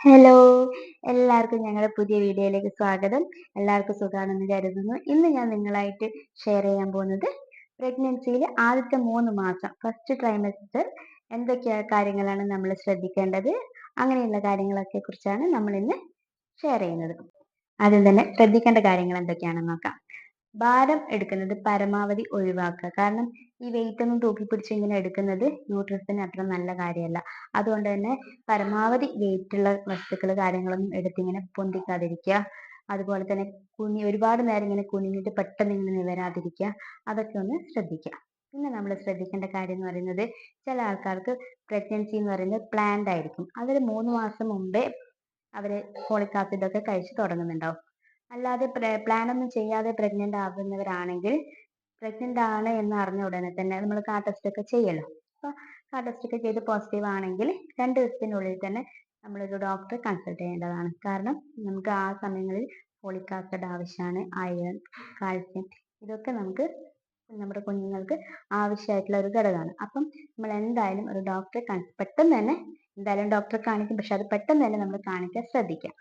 Hello, എല്ലാവർക്കും ഞങ്ങളുടെ പുതിയ വീഡിയോയിലേക്ക് സ്വാഗതം. എല്ലാവർക്കും സുഖാണെന്ന് കരുതുന്നു. ഇന്ന് ഞാൻ നിങ്ങളായിട്ട് ഷെയർ ചെയ്യാൻ പോകുന്നത് പ്രഗ്നൻസിയിൽ ആദ്യത്തെ 3 മാസം ഫസ്റ്റ് ട്രൈമസ്റ്റർ എന്തൊക്കെ കാര്യങ്ങളാണ് നമ്മൾ ശ്രദ്ധിക്കേണ്ടത്, അങ്ങനെയുള്ള കാര്യങ്ങളൊക്കെ കുറിച്ചാണ് നമ്മൾ ഇന്ന് ഷെയർ ചെയ്യുന്നത്. ആദ്യം തന്നെ ശ്രദ്ധിക്കേണ്ട കാര്യങ്ങൾ എന്തൊക്കെയാണെന്ന് നോക്കാം. ഭാരം എടുക്കുന്നത് പരമാവധി ഒഴിവാക്കുക. കാരണം ഈ വെയിറ്റ് ഒന്നും തൂക്കി പിടിച്ച് ഇങ്ങനെ എടുക്കുന്നത് യൂട്രസിന് അത്ര നല്ല കാര്യമല്ല. അതുകൊണ്ട് തന്നെ പരമാവധി വെയിറ്റ് ഉള്ള വസ്തുക്കൾ കാര്യങ്ങളൊന്നും എടുത്തിങ്ങനെ പൊന്തിക്കാതിരിക്കുക. അതുപോലെ തന്നെ ഒരുപാട് നേരം ഇങ്ങനെ കുനിഞ്ഞിട്ട് പെട്ടെന്ന് ഇങ്ങനെ നിവരാതിരിക്കുക. അതൊക്കെ ഒന്ന് ശ്രദ്ധിക്കുക. പിന്നെ നമ്മൾ ശ്രദ്ധിക്കേണ്ട കാര്യം എന്ന് പറയുന്നത്, ചില ആൾക്കാർക്ക് പ്രഗ്നൻസി എന്ന് പറയുന്നത് പ്ലാൻഡ് ആയിരിക്കും. അതിൽ 3 മാസം മുമ്പേ അവര് ഫോളിക് ആസിഡ് ഒക്കെ കഴിച്ചു തുടങ്ങുന്നുണ്ടാവും. അല്ലാതെ പ്ലാൻ ഒന്നും ചെയ്യാതെ പ്രഗ്നന്റ് ആകുന്നവരാണെങ്കിൽ പ്രഗ്നന്റ് ആണ് എന്ന് അറിഞ്ഞ ഉടനെ തന്നെ നമ്മൾ ടെസ്റ്റ് ഒക്കെ ചെയ്യല്ലോ. അപ്പൊ ടെസ്റ്റ് ഒക്കെ ചെയ്ത് പോസിറ്റീവ് ആണെങ്കിൽ 2 ദിവസത്തിനുള്ളിൽ തന്നെ നമ്മളൊരു ഡോക്ടറെ കൺസൾട്ട് ചെയ്യേണ്ടതാണ്. കാരണം നമുക്ക് ആ സമയങ്ങളിൽ ഫോളിക് ആസിഡ് ആവശ്യമാണ്, അയൺ, കാൽസ്യം, ഇതൊക്കെ നമുക്ക് നമ്മുടെ കുഞ്ഞുങ്ങൾക്ക് ആവശ്യമായിട്ടുള്ള ഒരു ഘടകമാണ്. അപ്പം നമ്മൾ എന്തായാലും ഒരു ഡോക്ടറെ പെട്ടെന്ന് തന്നെ എന്തായാലും ഡോക്ടറെ കാണിക്കും. പക്ഷെ അത് പെട്ടെന്ന് തന്നെ നമ്മൾ കാണിക്കാൻ ശ്രദ്ധിക്കാം.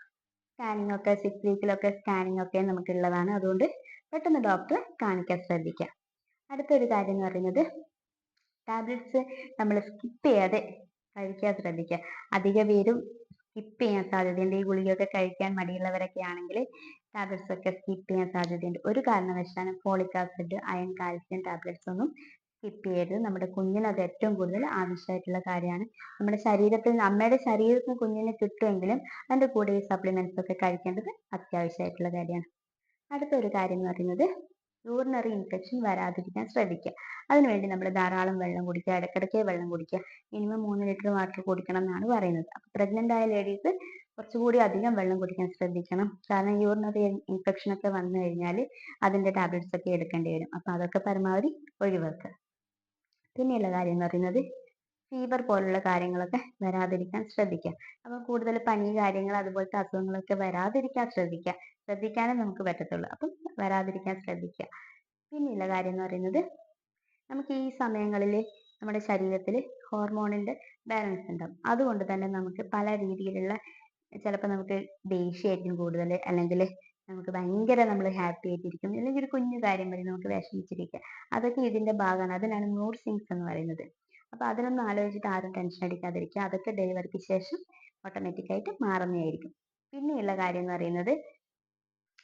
സ്കാനിങ് ഒക്കെ 6 വീക്കിലൊക്കെ സ്കാനിങ് ഒക്കെ നമുക്ക് ഉള്ളതാണ്. അതുകൊണ്ട് പെട്ടെന്ന് ഡോക്ടറെ കാണിക്കാൻ ശ്രദ്ധിക്കാം. അടുത്തൊരു കാര്യം എന്ന് പറയുന്നത്, ടാബ്ലറ്റ്സ് നമ്മൾ സ്കിപ്പ് ചെയ്യാതെ കഴിക്കാൻ ശ്രദ്ധിക്കുക. അധിക പേരും സ്കിപ്പ് ചെയ്യാൻ സാധ്യതയുണ്ട്. ഈ ഗുളികയൊക്കെ കഴിക്കാൻ മടിയുള്ളവരൊക്കെ ആണെങ്കിൽ ടാബ്ലറ്റ്സ് ഒക്കെ സ്കിപ്പ് ചെയ്യാൻ സാധ്യതയുണ്ട്. ഒരു കാരണവശാലും folic acid, iron, calcium tablets ഒന്നും സ്കിപ്പ് ചെയ്യരുത്. നമ്മുടെ കുഞ്ഞിന് അത് ഏറ്റവും കൂടുതൽ ആവശ്യമായിട്ടുള്ള കാര്യമാണ്. നമ്മുടെ ശരീരത്തിൽ അമ്മയുടെ ശരീരത്തിന് കുഞ്ഞിന് കിട്ടുമെങ്കിലും അതിൻ്റെ കൂടെ ഈ സപ്ലിമെന്റ്സ് ഒക്കെ കഴിക്കേണ്ടത് അത്യാവശ്യമായിട്ടുള്ള കാര്യമാണ്. അടുത്തൊരു കാര്യം എന്ന് പറയുന്നത്, യൂറിനറി ഇൻഫെക്ഷൻ വരാതിരിക്കാൻ ശ്രദ്ധിക്കുക. അതിനുവേണ്ടി നമ്മൾ ധാരാളം വെള്ളം കുടിക്കുക, ഇടയ്ക്കിടയ്ക്ക് വെള്ളം കുടിക്കുക. മിനിമം 3 ലിറ്റർ വാട്ടർ കുടിക്കണം എന്നാണ് പറയുന്നത്. അപ്പൊ പ്രഗ്നന്റ് ആയ ലേഡീസ് കുറച്ചുകൂടി അധികം വെള്ളം കുടിക്കാൻ ശ്രദ്ധിക്കണം. കാരണം യൂറിനറി ഇൻഫെക്ഷൻ ഒക്കെ വന്നു കഴിഞ്ഞാൽ അതിന്റെ ടാബ്ലറ്റ്സ് ഒക്കെ എടുക്കേണ്ടി വരും. അപ്പൊ അതൊക്കെ പരമാവധി ഒഴിവാക്കുക. പിന്നെയുള്ള കാര്യം എന്ന് പറയുന്നത്, ഫീവർ പോലുള്ള കാര്യങ്ങളൊക്കെ വരാതിരിക്കാൻ ശ്രദ്ധിക്കുക. അപ്പൊ കൂടുതൽ പനി കാര്യങ്ങൾ അതുപോലത്തെ അസുഖങ്ങളൊക്കെ വരാതിരിക്കാൻ ശ്രദ്ധിക്കുക. ശ്രദ്ധിക്കാനേ നമുക്ക് പറ്റത്തുള്ളൂ. അപ്പം വരാതിരിക്കാൻ ശ്രദ്ധിക്കുക. പിന്നെയുള്ള കാര്യം എന്ന് പറയുന്നത്, നമുക്ക് ഈ സമയങ്ങളിൽ നമ്മുടെ ശരീരത്തിൽ ഹോർമോണിന്റെ ബാലൻസ് ഉണ്ടാവും. അതുകൊണ്ട് തന്നെ നമുക്ക് പല രീതിയിലുള്ള, ചിലപ്പോൾ നമുക്ക് ദേഷ്യമായിരിക്കും കൂടുതൽ, അല്ലെങ്കിൽ നമുക്ക് ഭയങ്കര നമ്മൾ ഹാപ്പി ആയിട്ടിരിക്കും, അല്ലെങ്കിൽ ഒരു കുഞ്ഞു കാര്യം മതി നമുക്ക് വിഷമിച്ചിരിക്കുക. അതൊക്കെ ഇതിന്റെ ഭാഗമാണ്. അതിനാണ് മൂഡ് സ്വിങ്സ് എന്ന് പറയുന്നത്. അപ്പൊ അതിനൊന്നും ആലോചിച്ചിട്ട് ആരും ടെൻഷൻ അടിക്കാതിരിക്കുക. അതൊക്കെ ഡെലിവറിക്ക് ശേഷം ഓട്ടോമാറ്റിക് ആയിട്ട് മാറുന്നതായിരിക്കും. പിന്നെയുള്ള കാര്യം എന്ന് പറയുന്നത്,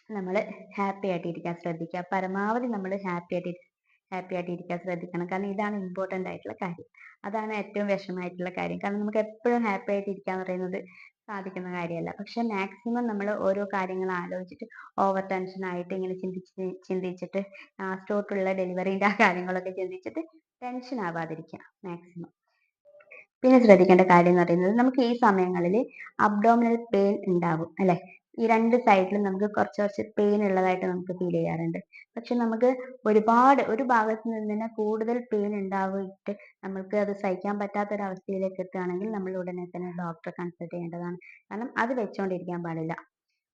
നമ്മൾ ഹാപ്പി ആയിട്ട് ഇരിക്കാൻ ശ്രദ്ധിക്കുക. പരമാവധി നമ്മൾ ഹാപ്പി ആയിട്ട് ഇരിക്കാൻ ശ്രദ്ധിക്കണം. കാരണം ഇതാണ് ഇമ്പോർട്ടൻ്റ് ആയിട്ടുള്ള കാര്യം. അതാണ് ഏറ്റവും വിഷമമായിട്ടുള്ള കാര്യം. കാരണം നമുക്ക് എപ്പോഴും ഹാപ്പി ആയിട്ട് ഇരിക്കാൻ പറയുന്നത് സാധിക്കുന്ന കാര്യമല്ല. പക്ഷെ മാക്സിമം നമ്മൾ ഓരോ കാര്യങ്ങൾ ആലോചിച്ചിട്ട് ഓവർ ടെൻഷൻ ആയിട്ട് ഇങ്ങനെ ചിന്തിച്ചിട്ട് ലാസ്റ്റോട്ടുള്ള ഡെലിവറിന്റെ ആ കാര്യങ്ങളൊക്കെ ചിന്തിച്ചിട്ട് ടെൻഷൻ ആവാതിരിക്കുക മാക്സിമം. പിന്നെ ശ്രദ്ധിക്കേണ്ട കാര്യം എന്ന് പറയുന്നത്, നമുക്ക് ഈ സമയങ്ങളിൽ അബ്ഡോമിനൽ പെയിൻ ഉണ്ടാവും അല്ലെ. ഈ 2 സൈഡിലും നമുക്ക് കുറച്ച് പെയിൻ ഉള്ളതായിട്ട് നമുക്ക് ഫീൽ ചെയ്യാറുണ്ട്. പക്ഷെ നമുക്ക് ഒരു ഭാഗത്ത് നിന്ന് തന്നെ കൂടുതൽ പെയിൻ ഉണ്ടായിട്ട് നമുക്ക് അത് സഹിക്കാൻ പറ്റാത്ത ഒരു അവസ്ഥയിലേക്ക് എത്തുകയാണെങ്കിൽ നമ്മൾ ഉടനെ തന്നെ ഡോക്ടറെ കൺസൾട്ട് ചെയ്യേണ്ടതാണ്. കാരണം അത് വെച്ചുകൊണ്ടിരിക്കാൻ പാടില്ല.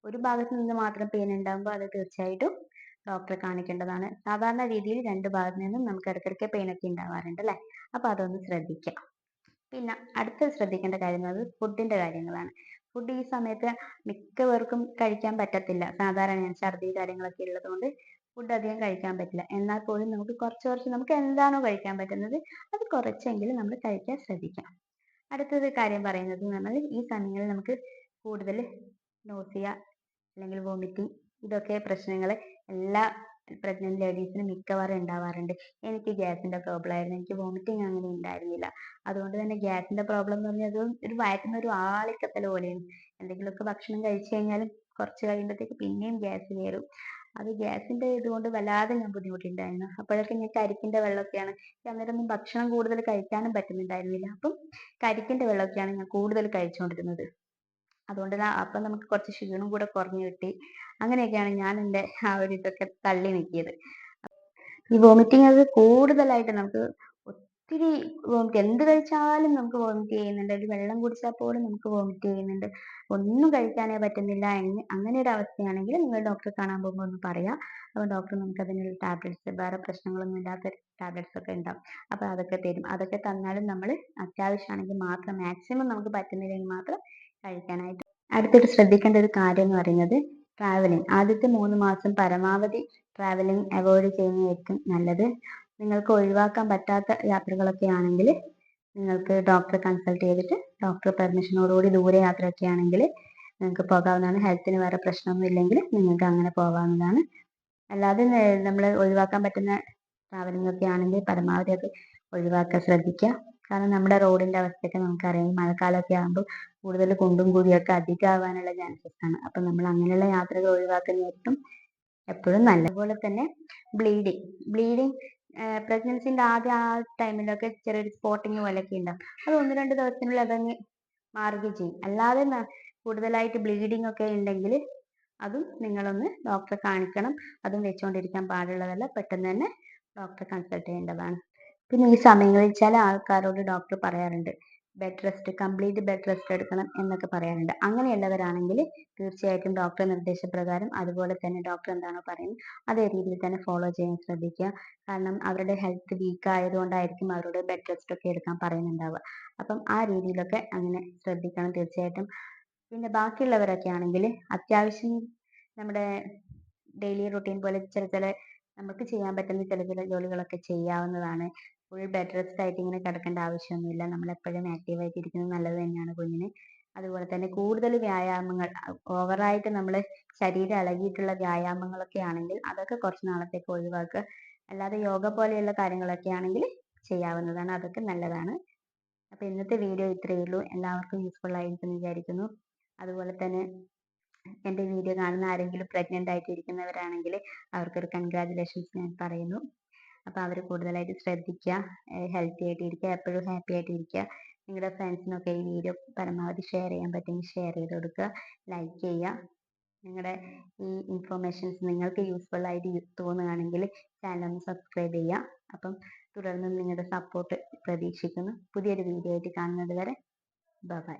ഒരു ഭാഗത്ത് നിന്ന് മാത്രം പെയിൻ ഉണ്ടാകുമ്പോൾ അത് തീർച്ചയായിട്ടും ഡോക്ടറെ കാണിക്കേണ്ടതാണ്. സാധാരണ രീതിയിൽ 2 ഭാഗത്ത് നിന്നും നമുക്ക് ഇടയ്ക്കിടയ്ക്ക് പെയിൻ ഒക്കെ ഉണ്ടാവാറുണ്ട് അല്ലെ. അപ്പൊ അതൊന്ന് ശ്രദ്ധിക്കുക. പിന്നെ അടുത്തത് ശ്രദ്ധിക്കേണ്ട കാര്യം എന്ന് പറയുന്നത് ഫുഡിന്റെ കാര്യങ്ങളാണ്. ഫുഡ് ഈ സമയത്ത് മിക്കവർക്കും കഴിക്കാൻ പറ്റത്തില്ല. സാധാരണ ഛർദി കാര്യങ്ങളൊക്കെ ഉള്ളതുകൊണ്ട് ഫുഡ് അധികം കഴിക്കാൻ പറ്റില്ല. എന്നാൽ പോലും നമുക്ക് കുറച്ച് നമുക്ക് എന്താണോ കഴിക്കാൻ പറ്റുന്നത് അത് കുറച്ചെങ്കിലും നമ്മൾ കഴിക്കാൻ ശ്രദ്ധിക്കണം. അടുത്തത് കാര്യം പറയുന്നത് എന്ന് പറഞ്ഞാൽ, ഈ സമയങ്ങളിൽ നമുക്ക് കൂടുതൽ നോസിയ അല്ലെങ്കിൽ വോമിറ്റിംഗ്, ഇതൊക്കെ പ്രശ്നങ്ങൾ എല്ലാ പ്രഗ്നന്റ് ലേഡീസിനും മിക്കവാറും ഉണ്ടാവാറുണ്ട്. എനിക്ക് ഗ്യാസിന്റെ പ്രോബ്ലം ആയിരുന്നു, എനിക്ക് വോമിറ്റിംഗ് അങ്ങനെ ഉണ്ടായിരുന്നില്ല. അതുകൊണ്ട് തന്നെ ഗ്യാസിന്റെ പ്രോബ്ലം എന്ന് പറഞ്ഞാൽ അത് ഒരു വയറ്റിൽ ഒരു ആളിക്കത്തൽ പോലെയാണ്. എന്തെങ്കിലുമൊക്കെ ഭക്ഷണം കഴിച്ചു കഴിഞ്ഞാലും കുറച്ച് കഴിയുമ്പോഴത്തേക്ക് പിന്നെയും ഗ്യാസ് കയറും. അത് ഗ്യാസിന്റെ ഇതുകൊണ്ട് വല്ലാതെ ഞാൻ ബുദ്ധിമുട്ടുണ്ടായിരുന്നു. അപ്പോഴൊക്കെ ഞാൻ കരിക്കിന്റെ വെള്ളമൊക്കെയാണ്, അന്നേരമൊന്നും ഭക്ഷണം കൂടുതൽ കഴിക്കാനും പറ്റുന്നുണ്ടായിരുന്നില്ല. അപ്പം കരിക്കിന്റെ വെള്ളമൊക്കെയാണ് ഞാൻ കൂടുതൽ കഴിച്ചുകൊണ്ടിരുന്നത്. അതുകൊണ്ട് അപ്പൊ നമുക്ക് കുറച്ച് ക്ഷീണം കൂടെ കുറഞ്ഞു കിട്ടി. അങ്ങനെയൊക്കെയാണ് ഞാൻ എൻ്റെ ആ ഒരു ഇതൊക്കെ തള്ളി നീക്കിയത്. ഈ വോമിറ്റിംഗ് അത് കൂടുതലായിട്ട് നമുക്ക് ഒത്തിരി എന്ത് കഴിച്ചാലും നമുക്ക് വോമിറ്റ് ചെയ്യുന്നുണ്ട്. ഒരു വെള്ളം കുടിച്ചാൽ പോലും നമുക്ക് വോമിറ്റ് ചെയ്യുന്നുണ്ട്. ഒന്നും കഴിക്കാനേ പറ്റുന്നില്ല. അങ്ങനെ ഒരു അവസ്ഥയാണെങ്കിൽ നിങ്ങൾ ഡോക്ടറെ കാണാൻ പോകുമ്പോൾ ഒന്ന് പറയാ. അപ്പോൾ ഡോക്ടർ നമുക്ക് അതിനുള്ള ടാബ്ലറ്റ്സ്, വേറെ പ്രശ്നങ്ങളൊന്നും ഇല്ലാത്ത ടാബ്ലറ്റ്സ് ഒക്കെ ഉണ്ടാവും. അപ്പൊ അതൊക്കെ തരും. അതൊക്കെ തന്നാലും നമ്മൾ അത്യാവശ്യമാണെങ്കിൽ മാത്രം, മാക്സിമം നമുക്ക് പറ്റുന്നില്ലെങ്കിൽ മാത്രം കഴിക്കാനായിട്ട് അടുത്തിട്ട് ശ്രദ്ധിക്കേണ്ട ഒരു കാര്യം എന്ന് പറയുന്നത് ട്രാവലിംഗ്. ആദ്യത്തെ 3 മാസം പരമാവധി ട്രാവലിംഗ് അവോയ്ഡ് ചെയ്യുന്നതായിരിക്കും നല്ലത്. നിങ്ങൾക്ക് ഒഴിവാക്കാൻ പറ്റാത്ത യാത്രകളൊക്കെ ആണെങ്കിൽ നിങ്ങൾക്ക് ഡോക്ടറെ കൺസൾട്ട് ചെയ്തിട്ട് ഡോക്ടർ പെർമിഷനോടുകൂടി ദൂരെ യാത്രയൊക്കെ ആണെങ്കിൽ നിങ്ങൾക്ക് പോകാവുന്നതാണ്. ഹെൽത്തിന് വേറെ പ്രശ്നമൊന്നും ഇല്ലെങ്കിൽ നിങ്ങൾക്ക് അങ്ങനെ പോകാവുന്നതാണ്. അല്ലാതെ നമ്മൾ ഒഴിവാക്കാൻ പറ്റുന്ന ട്രാവലിംഗ് ഒക്കെ ആണെങ്കിൽ പരമാവധി അത് ഒഴിവാക്കാൻ ശ്രദ്ധിക്കുക. കാരണം നമ്മുടെ റോഡിന്റെ അവസ്ഥയൊക്കെ നമുക്കറിയാം. മഴക്കാലമൊക്കെ ആകുമ്പോൾ കൂടുതൽ കുണ്ടും കുഴിയൊക്കെ അധികമാവാനുള്ള ചാൻസസ് ആണ്. അപ്പം നമ്മൾ അങ്ങനെയുള്ള യാത്രകൾ ഒഴിവാക്കുന്നതായിരിക്കും എപ്പോഴും നല്ലത്. അതുപോലെ തന്നെ ബ്ലീഡിങ് പ്രഗ്നൻസിന്റെ ആദ്യ ആ ടൈമിലൊക്കെ ചെറിയൊരു സ്പോട്ടിങ് പോലെയൊക്കെ ഉണ്ടാവും. അത് 1-2 ദിവസത്തിനുള്ളിൽ അതങ്ങ് മാറുകയും ചെയ്യും. അല്ലാതെ കൂടുതലായിട്ട് ബ്ലീഡിങ് ഒക്കെ ഉണ്ടെങ്കിൽ അതും നിങ്ങളൊന്ന് ഡോക്ടറെ കാണിക്കണം. അതും വെച്ചുകൊണ്ടിരിക്കാൻ പാടുള്ളതല്ല. പെട്ടെന്ന് തന്നെ ഡോക്ടറെ കൺസൾട്ട് ചെയ്യേണ്ടതാണ്. പിന്നെ ഈ സമയങ്ങളിൽ ചില ആൾക്കാരോട് ഡോക്ടർ പറയാറുണ്ട് കംപ്ലീറ്റ് ബെഡ് റെസ്റ്റ് എടുക്കണം എന്നൊക്കെ പറയാറുണ്ട്. അങ്ങനെയുള്ളവരാണെങ്കിൽ തീർച്ചയായിട്ടും ഡോക്ടർ നിർദ്ദേശപ്രകാരം അതുപോലെ തന്നെ ഡോക്ടർ എന്താണോ പറയുന്നത് അതേ രീതിയിൽ തന്നെ ഫോളോ ചെയ്യാൻ ശ്രദ്ധിക്കുക. കാരണം അവരുടെ ഹെൽത്ത് വീക്ക് ആയതുകൊണ്ടായിരിക്കും അവരോട് ബെഡ് റെസ്റ്റ് ഒക്കെ എടുക്കാൻ പറയുന്നുണ്ടാവുക. അപ്പം ആ രീതിയിലൊക്കെ അങ്ങനെ ശ്രദ്ധിക്കണം തീർച്ചയായിട്ടും. പിന്നെ ബാക്കിയുള്ളവരൊക്കെ ആണെങ്കിൽ അത്യാവശ്യം നമ്മുടെ ഡെയിലി റൊട്ടീൻ പോലെ ചില നമുക്ക് ചെയ്യാൻ പറ്റുന്ന ചില ജോലികളൊക്കെ ചെയ്യാവുന്നതാണ്. ഫുൾ ബെഡ് റെസ്റ്റ് ആയിട്ട് ഇങ്ങനെ കിടക്കേണ്ട ആവശ്യമൊന്നുമില്ല. നമ്മൾ എപ്പോഴും ആക്റ്റീവായിട്ട് ഇരിക്കുന്നത് നല്ലത് തന്നെയാണ് കുഞ്ഞിന്. അതുപോലെ തന്നെ കൂടുതൽ വ്യായാമങ്ങൾ ഓവറായിട്ട് നമ്മൾ ശരീരം ഇളകിയിട്ടുള്ള വ്യായാമങ്ങളൊക്കെ ആണെങ്കിൽ അതൊക്കെ കുറച്ച് നാളത്തേക്ക് ഒഴിവാക്കുക. അല്ലാതെ യോഗ പോലെയുള്ള കാര്യങ്ങളൊക്കെ ആണെങ്കിൽ ചെയ്യാവുന്നതാണ്. അതൊക്കെ നല്ലതാണ്. അപ്പോൾ ഇന്നത്തെ വീഡിയോ ഇത്രയേ ഉള്ളൂ. എല്ലാവർക്കും യൂസ്ഫുൾ ആയിരിക്കുമെന്ന് വിചാരിക്കുന്നു. അതുപോലെ തന്നെ എൻ്റെ വീഡിയോ കാണുന്ന ആരെങ്കിലും പ്രഗ്നൻ്റ് ആയിട്ട് ഇരിക്കുന്നവരാണെങ്കിൽ അവർക്കൊരു കൺഗ്രാജുലേഷൻസ് ഞാൻ പറയുന്നു. അപ്പോൾ അവർ കൂടുതലായിട്ട് ശ്രദ്ധിക്കുക, ഹെൽത്തി ആയിട്ട് ഇരിക്കുക, എപ്പോഴും ഹാപ്പി ആയിട്ട് ഇരിക്കുക. നിങ്ങളുടെ ഫ്രണ്ട്സിനൊക്കെ ഈ വീഡിയോ പരമാവധി ഷെയർ ചെയ്യാൻ പറ്റുമെങ്കിൽ ഷെയർ ചെയ്ത് കൊടുക്കുക, ലൈക്ക് ചെയ്യുക. നിങ്ങളുടെ ഈ ഇൻഫോർമേഷൻസ് നിങ്ങൾക്ക് യൂസ്ഫുൾ ആയിട്ട് തോന്നുകയാണെങ്കിൽ ചാനൽ ഒന്ന് സബ്സ്ക്രൈബ് ചെയ്യുക. അപ്പം തുടർന്ന് നിങ്ങളുടെ സപ്പോർട്ട് പ്രതീക്ഷിക്കുന്നു. പുതിയൊരു വീഡിയോ ആയിട്ട് കാണുന്നത് വരെ ബൈ.